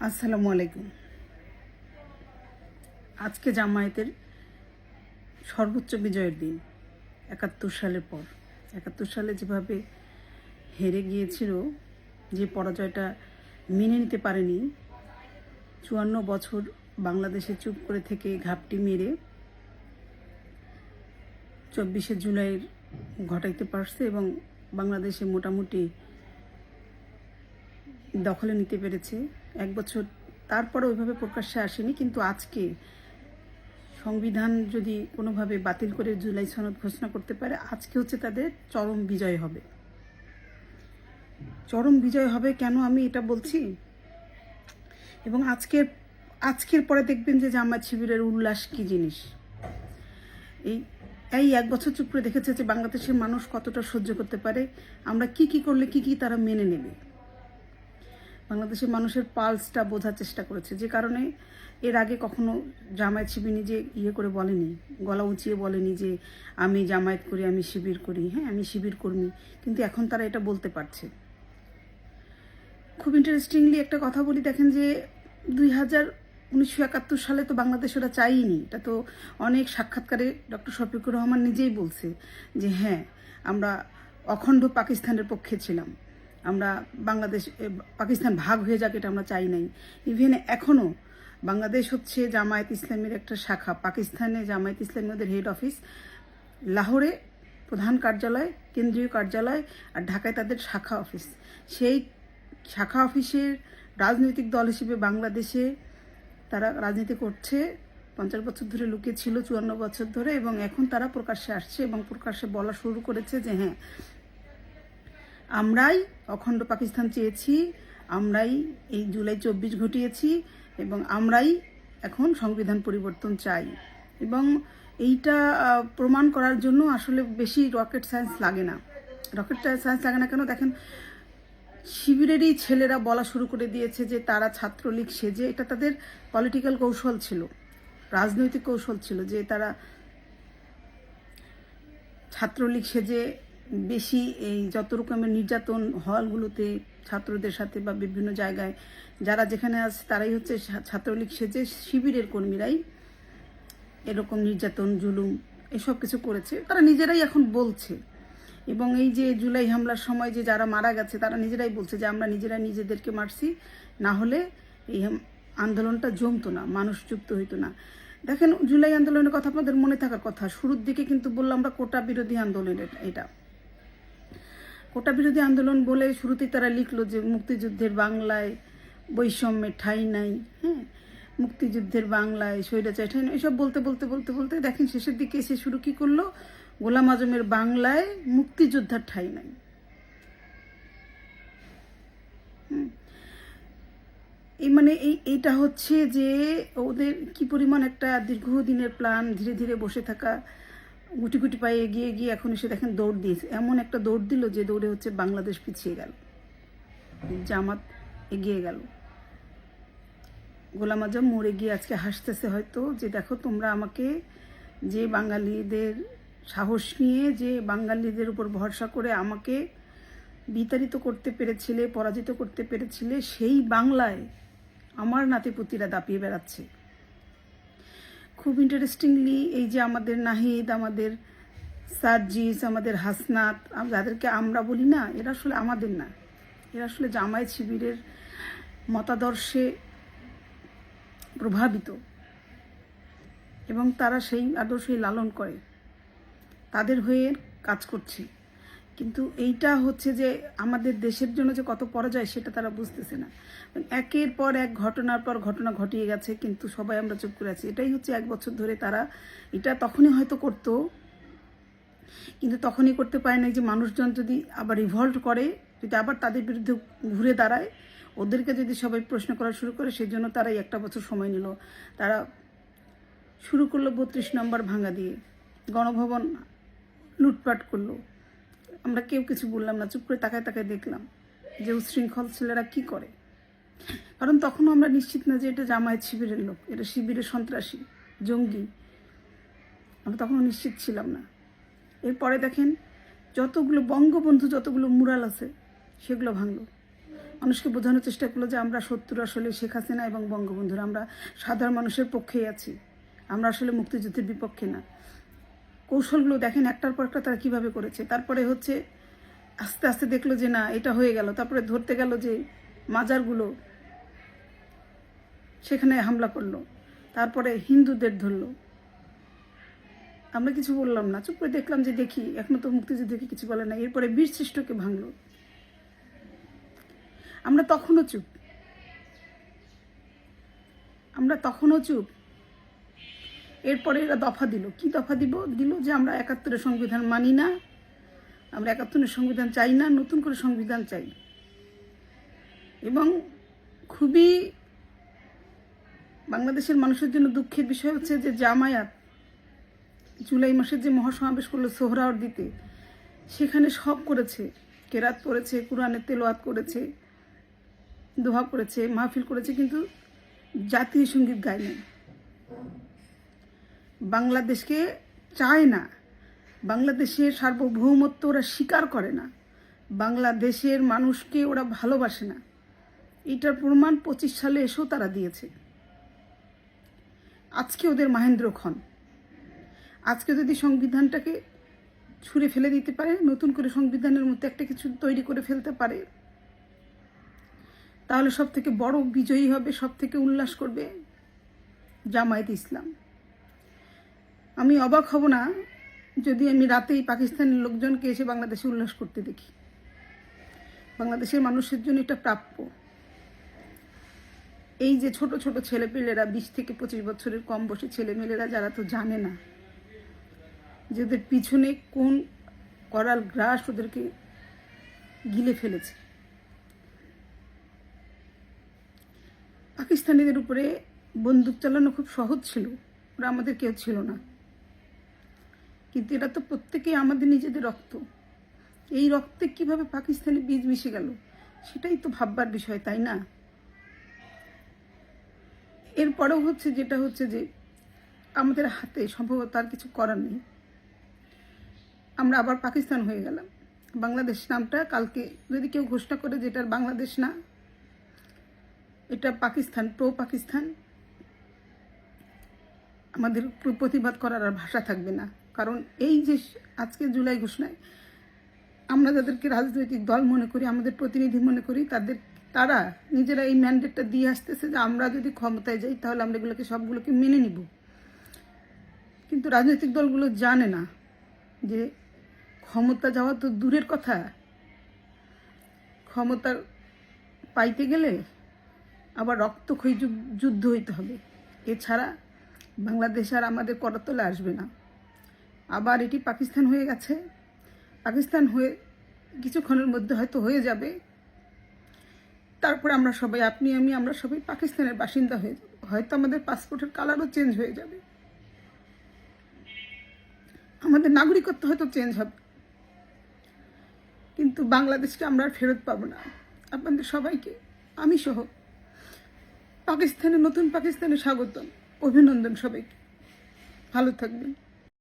আসসালামু আলাইকুম। আজকে জামায়াতের সর্বোচ্চ বিজয়ের দিন। ৭১ সালের পর ৭১ সালে যেভাবে হেরে গিয়েছিল, যে পরাজয়টা মেনে নিতে পারেনি, ৫৪ বছর বাংলাদেশে চুপ করে থেকে ঘাপটি মেরে ২৪শে জুলাইয়ের ঘটাইতে পারছে এবং বাংলাদেশে মোটামুটি দখলে নিতে পেরেছে। ১ বছর তারপরে ওইভাবে প্রকাশ্যে আসেনি, কিন্তু আজকে সংবিধান যদি কোনোভাবে বাতিল করে জুলাই সনদ ঘোষণা করতে পারে, আজকে হচ্ছে তাদের চরম বিজয় হবে। চরম বিজয় হবে কেন আমি এটা বলছি, এবং আজকের পরে দেখবেন যে জামায়াত শিবিরের উল্লাস কি জিনিস। এই এই ১ বছর চুপ করে দেখেছে যে বাংলাদেশের মানুষ কতটা সহ্য করতে পারে, আমরা কি করলে কি তারা মেনে নেবে। বাংলাদেশের মানুষের পালসটা বোঝার চেষ্টা করেছে, যে কারণে এর আগে কখনো জামায়াত শিবির নিজে করে বলেনি, গলা উঁচিয়ে বলেনি যে আমি জামায়াত করি, আমি শিবির করি, হ্যাঁ আমি শিবির কর্মী, কিন্তু এখন তারা এটা বলতে পারছে। খুব ইন্টারেস্টিংলি একটা কথা বলি, দেখেন যে ১৯৭১ সালে তো বাংলাদেশ ওরা চাইনি। এটা তো অনেক সাক্ষাৎকারে ডক্টর শফিকুর রহমান নিজেই বলছে যে হ্যাঁ আমরা অখণ্ড পাকিস্তানের পক্ষে ছিলাম, আমরা পাকিস্তান ভাগ হয়ে যাক এটা আমরা চাই নাই। ইভেন এখনও বাংলাদেশ হচ্ছে জামায়াত ইসলামের একটা শাখা। পাকিস্তানে জামায়াত ইসলামী ওদের হেড অফিস, লাহোরে প্রধান কার্যালয়, কেন্দ্রীয় কার্যালয়, আর ঢাকায় তাদের শাখা অফিস। সেই শাখা অফিসের রাজনৈতিক দল হিসেবে বাংলাদেশে তারা রাজনীতি করছে। ৫০ বছর ধরে লুকিয়ে ছিল, ৫৪ বছর ধরে, এবং এখন তারা প্রকাশ্যে আসছে এবং প্রকাশ্যে বলা শুরু করেছে যে হ্যাঁ আমরাই অখণ্ড পাকিস্তান চেয়েছি, আমরাই এই জুলাই ২৪ ঘটিয়েছি এবং আমরাই এখন সংবিধান পরিবর্তন চাই। এবং এইটা প্রমাণ করার জন্য আসলে বেশি রকেট সায়েন্স লাগে না। কেন দেখেন, শিবিরেরই ছেলেরা বলা শুরু করে দিয়েছে যে তারা ছাত্রলীগ সেজে, এটা তাদের পলিটিক্যাল কৌশল ছিল, রাজনৈতিক কৌশল ছিল, যে তারা ছাত্রলীগ সেজে বেশি এই যত রকমের নির্যাতন হলগুলোতে ছাত্রদের সাথে বা বিভিন্ন জায়গায় যারা যেখানে আছে তারাই হচ্ছে ছাত্রলীগ সেজে, শিবিরের কর্মীরাই এরকম নির্যাতন জুলুম এসব কিছু করেছে, তারা নিজেরাই এখন বলছে। এবং এই যে জুলাই হামলার সময় যে যারা মারা গেছে তারা নিজেরাই বলছে যে আমরা নিজেরাই নিজেদেরকে মারছি, না হলে এই আন্দোলনটা জমতো না, মানুষ যুক্ত হইতো না। দেখেন জুলাই আন্দোলনের কথা আপনাদের মনে থাকার কথা, শুরুর দিকে কিন্তু বললাম আমরা কোটা বিরোধী আন্দোলন। এটা কোটা বিরোধী আন্দোলন বলে শুরুতেই তারা লিখলো যে মুক্তিযুদ্ধের বাংলায় বৈষম্যের ঠাঁই নাই, হ্যাঁ মুক্তিযুদ্ধের বাংলায় স্বৈরাচার ঠাঁই নাই, এসব বলতে বলতে বলতে বলতে দেখেন শেষের দিকে এসে শুরু কি করলো, গোলাম আজমের বাংলায় মুক্তিযোদ্ধার ঠাঁই নাই। এই মানে এইটা হচ্ছে যে ওদের কি পরিমাণ একটা দীর্ঘদিনের প্ল্যান, ধীরে ধীরে বসে থাকা, গুটি গুটি পায়ে এগিয়ে গিয়ে এখন এসে দেখেন দৌড় দিয়েছে, এমন একটা দৌড় দিল যে দৌড়ে হচ্ছে বাংলাদেশ পিছিয়ে গেল, জামাত এগিয়ে গেল। গোলাম আজম মরে গিয়ে আজকে হাসতেছে হয়তো যে দেখো তোমরা আমাকে, যে বাঙালিদের সাহস নিয়ে, যে বাঙালিদের উপর ভরসা করে আমাকে বিতাড়িত করতে পেরেছিলে, পরাজিত করতে পেরেছিলে, সেই বাংলায় আমার নাতিপুতিরা দাপিয়ে বেড়াচ্ছে। খুব ইন্টারেস্টিংলি এই যে আমাদের নাহিদ, আমাদের সার্জিস, আমাদের হাসনাত, যাদেরকে আমরা বলি না, এরা আসলে আমাদের না, এরা আসলে জামায়াত শিবিরের মতাদর্শে প্রভাবিত এবং তারা সেই আদর্শই লালন করে, তাদের হয়ে কাজ করছে। কিন্তু এইটা হচ্ছে যে আমাদের দেশের জন্য যে কত পরাজয় সেটা তারা বুঝতেছে না। একের পর এক ঘটনার পর ঘটনা ঘটিয়ে গেছে, কিন্তু সবাই আমরা চুপ করে আছি। এটাই হচ্ছে ১ বছর ধরে তারা এটা তখনই হয়তো করতো, কিন্তু তখনই করতে পারে না যে মানুষজন যদি আবার রিভল্ট করে, যদি আবার তাদের বিরুদ্ধে ঘুরে দাঁড়ায়, ওদেরকে যদি সবাই প্রশ্ন করা শুরু করে, সেই জন্য তারাই ১টা বছর সময় নিল। তারা শুরু করলো ৩২ নম্বর ভাঙা দিয়ে, গণভবন লুটপাট করলো, আমরা কেউ কিছু বললাম না, চুপ করে তাকায় তাকায় দেখলাম যে উচ্ছৃঙ্খল ছেলেরা কি করে। কারণ তখনও আমরা নিশ্চিত না যে এটা জামায়াত শিবিরের লোক, এটা শিবিরের সন্ত্রাসী জঙ্গি, আমরা তখনও নিশ্চিত ছিলাম না। এরপরে দেখেন যতগুলো বঙ্গবন্ধু যতগুলো মুরাল আছে সেগুলো ভাঙলো, মানুষকে বোঝানোর চেষ্টা করলো যে আমরা শত্রু আসলে শেখ হাসিনা এবং বঙ্গবন্ধুরা, আমরা সাধারণ মানুষের পক্ষেই আছি, আমরা আসলে মুক্তিযুদ্ধের বিপক্ষে না। কৌশলগুলো দেখেন একটার পর একটা তারা কীভাবে করেছে। তারপরে হচ্ছে আস্তে আস্তে দেখলো যে না এটা হয়ে গেল, তারপরে ধরতে গেল যে মাজারগুলো, সেখানে হামলা করলো, তারপরে হিন্দুদের ধরলো। আমরা কিছু বললাম না, চুপ করে দেখলাম যে দেখি এখনো তো মুক্তিযুদ্ধকে কিছু বলে না। এরপরে বীরশ্রেষ্ঠকে ভাঙলো, আমরা তখনও চুপ। এরপরে এরা দফা দিল, কি দফা দিল যে আমরা ৭১-এর সংবিধান মানি না, আমরা ৭১-এর সংবিধান চাই না, নতুন করে সংবিধান চাই। এবং খুবই বাংলাদেশের মানুষের জন্য দুঃখের বিষয় হচ্ছে যে জামায়াত জুলাই মাসের যে মহাসমাবেশ করলো সোহরাওয়ার্দীতে, সেখানে সব করেছে, কেরাত করেছে, কোরআনের তেলাওয়াত করেছে, দোয়া করেছে, মাহফিল করেছে, কিন্তু জাতীয় সঙ্গীত গায়নি। বাংলাদেশকে চায় না, বাংলাদেশের সার্বভৌমত্ব ওরা স্বীকার করে না, বাংলাদেশের মানুষকে ওরা ভালোবাসে না। এটার প্রমাণ ২৫ সালে এসেও তারা দিয়েছে। আজকে ওদের মহেন্দ্র খন, আজকে যদি সংবিধানটাকে ছুঁড়ে ফেলে দিতে পারে, নতুন করে সংবিধানের মধ্যে একটা কিছু তৈরি করে ফেলতে পারে, তাহলে সব থেকে বড় বিজয়ী হবে, সব থেকে উল্লাস করবে জামায়াত ইসলাম। আমি অবাক হব না যদি আমি রাতেই পাকিস্তানের লোকজনকে এসে বাংলাদেশে উল্লাস করতে দেখি। বাংলাদেশের মানুষের জন্য এটা প্রাপ্য। এই যে ছোট ছোট ছেলেপেলেরা, ২০ থেকে ২৫ বছরের কম বয়সী ছেলেমেয়েরা, যারা তো জানে না যে ওদের পিছনে কোন করাল গ্রাস ওদেরকে গিলে ফেলেছে। পাকিস্তানিদের উপরে বন্দুক চালানো খুব সহজ ছিল, ওরা আমাদের কেউ ছিল না, কিন্তু এরা তো প্রত্যেকেই আমাদের নিজেদের রক্ত। এই রক্তে কিভাবে পাকিস্তানি বীজ মিশে গেল, সেটাই তো ভাববার বিষয়, তাই না? এরপরেও যেটা হচ্ছে যে আমাদের হাতে সম্ভবত আর কিছু করার নেই, আমরা আবার পাকিস্তান হয়ে গেলাম। বাংলাদেশ নামটা কালকে যদি কেউ ঘোষণা করে যে এটার বাংলাদেশ না, এটা পাকিস্তান, পাকিস্তান, আমাদের প্রতিবাদ করার আর ভাষা থাকবে না। কারণ এই যে আজকে জুলাই ঘোষণায় আমরা যাদেরকে রাজনৈতিক দল মনে করি, আমাদের প্রতিনিধি মনে করি, তারা নিজেরা এই ম্যান্ডেটটা দিয়ে আসতেছে যে আমরা যদি ক্ষমতায় যাই তাহলে আমরা এগুলোকে সবগুলোকে মেনে নিব। কিন্তু রাজনৈতিক দলগুলো জানে না যে ক্ষমতা যাওয়া তো দূরের কথা, ক্ষমতা পাইতে গেলে আবার রক্তক্ষয়ী যুদ্ধ হইতে হবে। এছাড়া বাংলাদেশ আর আমাদের করতলে আসবে না। আবার এটি পাকিস্তান হয়ে গেছে, পাকিস্তান হয়ে কিছুক্ষণের মধ্যে হয়তো হয়ে যাবে। তারপরে আমরা সবাই, আপনি আমি, আমরা সবাই পাকিস্তানের বাসিন্দা হয়ে যাব। হয়তো আমাদের পাসপোর্টের কালারও চেঞ্জ হয়ে যাবে, আমাদের নাগরিকত্ব হয়তো চেঞ্জ হবে, কিন্তু বাংলাদেশকে আমরা আর ফেরত পাবো না। আপনাদের সবাইকে, আমি সহ, নতুন পাকিস্তানে স্বাগতম, অভিনন্দন সবাইকে। ভালো থাকবেন।